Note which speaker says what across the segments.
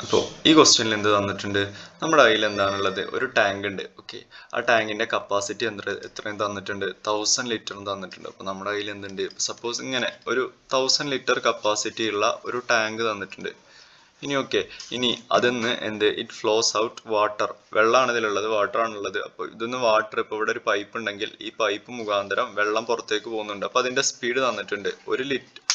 Speaker 1: അപ്പോൾ ഈ ക്വസ്റ്റ്യനിൽ എന്ത് തന്നിട്ടുണ്ട്? നമ്മുടെ കയ്യിൽ എന്താണുള്ളത്? ഒരു ടാങ്ക് ഉണ്ട്. ഓക്കെ, ആ ടാങ്കിന്റെ കപ്പാസിറ്റി എത്രയും തന്നിട്ടുണ്ട്? 1000 ലിറ്ററും തന്നിട്ടുണ്ട്. അപ്പോൾ നമ്മുടെ കയ്യിൽ എന്തുണ്ട്? സപ്പോസ് ഇങ്ങനെ ഒരു 1000 ലിറ്റർ കപ്പാസിറ്റി ഉള്ള ഒരു ടാങ്ക് തന്നിട്ടുണ്ട്. ഇനി അതിന്ന് ഇറ്റ് ഫ്ലോസ് ഔട്ട് വാട്ടർ. വെള്ളമാണ് ഇതിലുള്ളത്, വാട്ടർ ആണുള്ളത്. അപ്പോൾ ഇതൊന്ന് വാട്ടർ, ഇപ്പോൾ ഇവിടെ ഒരു പൈപ്പ് ഉണ്ടെങ്കിൽ ഈ പൈപ്പ് മുഖാന്തരം വെള്ളം പുറത്തേക്ക് പോകുന്നുണ്ട്. അപ്പോൾ അതിന്റെ സ്പീഡ് തന്നിട്ടുണ്ട്.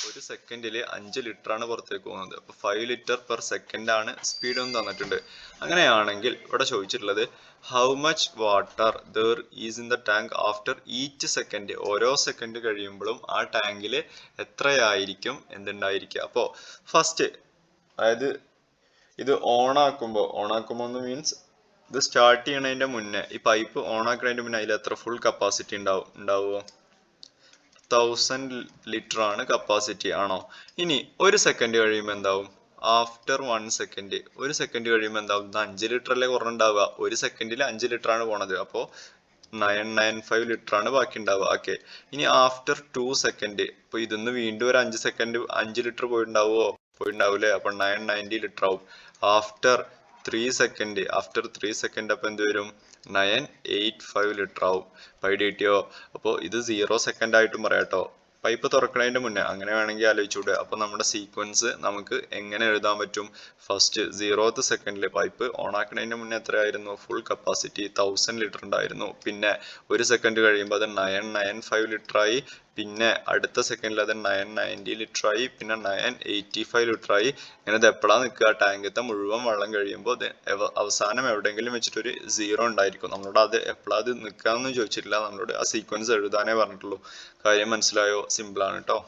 Speaker 1: ഒരു സെക്കൻഡിൽ 5 ലിറ്റർ ആണ് പുറത്തേക്ക് പോകുന്നത്. അപ്പോൾ 5 ലിറ്റർ പെർ സെക്കൻഡ് ആണ് സ്പീഡ് എന്ന് തന്നിട്ടുണ്ട്. അങ്ങനെയാണെങ്കിൽ ഇവിടെ ചോദിച്ചിട്ടുള്ളത് how much water there is in the tank after each second. ഓരോ സെക്കൻഡ് കഴിയുമ്പോഴും ആ ടാങ്കിൽ എത്രയായിരിക്കും എന്തുണ്ടായിരിക്കുക. അപ്പോൾ ഫസ്റ്റ്, അതായത് ഇത് ഓൺ ആക്കുമ്പോൾ മീൻസ് ഇത് സ്റ്റാർട്ട് ചെയ്യണതിന്റെ മുന്നേ, ഈ പൈപ്പ് ഓൺ ആക്കുന്നതിന്റെ മുന്നേ അതിൽ എത്ര ഫുൾ കപ്പാസിറ്റി ഉണ്ടാവുമോ? 1000 ലിറ്റർ ആണ് കപ്പാസിറ്റി ആണോ? ഇനി ഒരു സെക്കൻഡ് കഴിയുമ്പോൾ എന്താവും? ആഫ്റ്റർ 1 സെക്കൻഡ്, ഒരു സെക്കൻഡ് കഴിയുമ്പോൾ എന്താവും? 5 ലിറ്റർ അല്ലേ കുറഞ്ഞുണ്ടാവുക. ഒരു സെക്കൻഡിൽ 5 ലിറ്റർ ആണ് പോണത്. അപ്പോൾ 995 ലിറ്റർ ആണ് ബാക്കി ഉണ്ടാവുക. ഓക്കെ, ഇനി ആഫ്റ്റർ 2 സെക്കൻഡ്, ഇപ്പൊ ഇതിന്ന് വീണ്ടും ഒരു 5 സെക്കൻഡ് 5 ലിറ്റർ പോയിട്ടുണ്ടാവൂലേ? അപ്പൊ 990 ലിറ്റർ ആവും. ആഫ്റ്റർ 3 സെക്കൻഡ് അപ്പൊ എന്ത് വരും? 985 ലിറ്റർ ആവും. പൈഡിയോ. അപ്പോൾ ഇത് 0 സെക്കൻഡ് ആയിട്ടും പറയാട്ടോ, പൈപ്പ് തുറക്കുന്നതിന്റെ മുന്നേ. അങ്ങനെ വേണമെങ്കിൽ ആലോചിച്ചൂടെ. അപ്പൊ നമ്മുടെ സീക്വൻസ് നമുക്ക് എങ്ങനെ എഴുതാൻ പറ്റും? ഫസ്റ്റ് 0th സെക്കൻഡിൽ പൈപ്പ് ഓൺ ആക്കുന്നതിന്റെ മുന്നേ എത്രയായിരുന്നു? ഫുൾ കപ്പാസിറ്റി 1000 ലിറ്റർ ഉണ്ടായിരുന്നു. പിന്നെ ഒരു സെക്കൻഡ് കഴിയുമ്പോൾ അത് 995 ലിറ്റർ ആയി. പിന്നെ അടുത്ത സെക്കൻഡിൽ അത് 990 ലിറ്റർ ആയി. പിന്നെ 985 ലിറ്റർ ആയി. ഇങ്ങനെ ഇത് എപ്പോഴാ നിൽക്കുക? ടാങ്കത്തെ മുഴുവൻ വെള്ളം കഴിയുമ്പോൾ അത് അവസാനം എവിടെയെങ്കിലും വെച്ചിട്ടൊരു 0 ഉണ്ടായിരിക്കും. നമ്മളോട് അത് എപ്പോഴാ അത് നിൽക്കാന്ന് ചോദിച്ചിട്ടില്ല, നമ്മളോട് ആ സീക്വൻസ് എഴുതാനേ പറഞ്ഞിട്ടുള്ളൂ. കാര്യം മനസ്സിലായോ? സിമ്പിൾ ആണ് കേട്ടോ.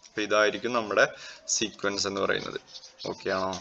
Speaker 1: അപ്പൊ ഇതായിരിക്കും നമ്മുടെ സീക്വൻസ് എന്ന് പറയുന്നത്. ഓക്കെ ആണോ?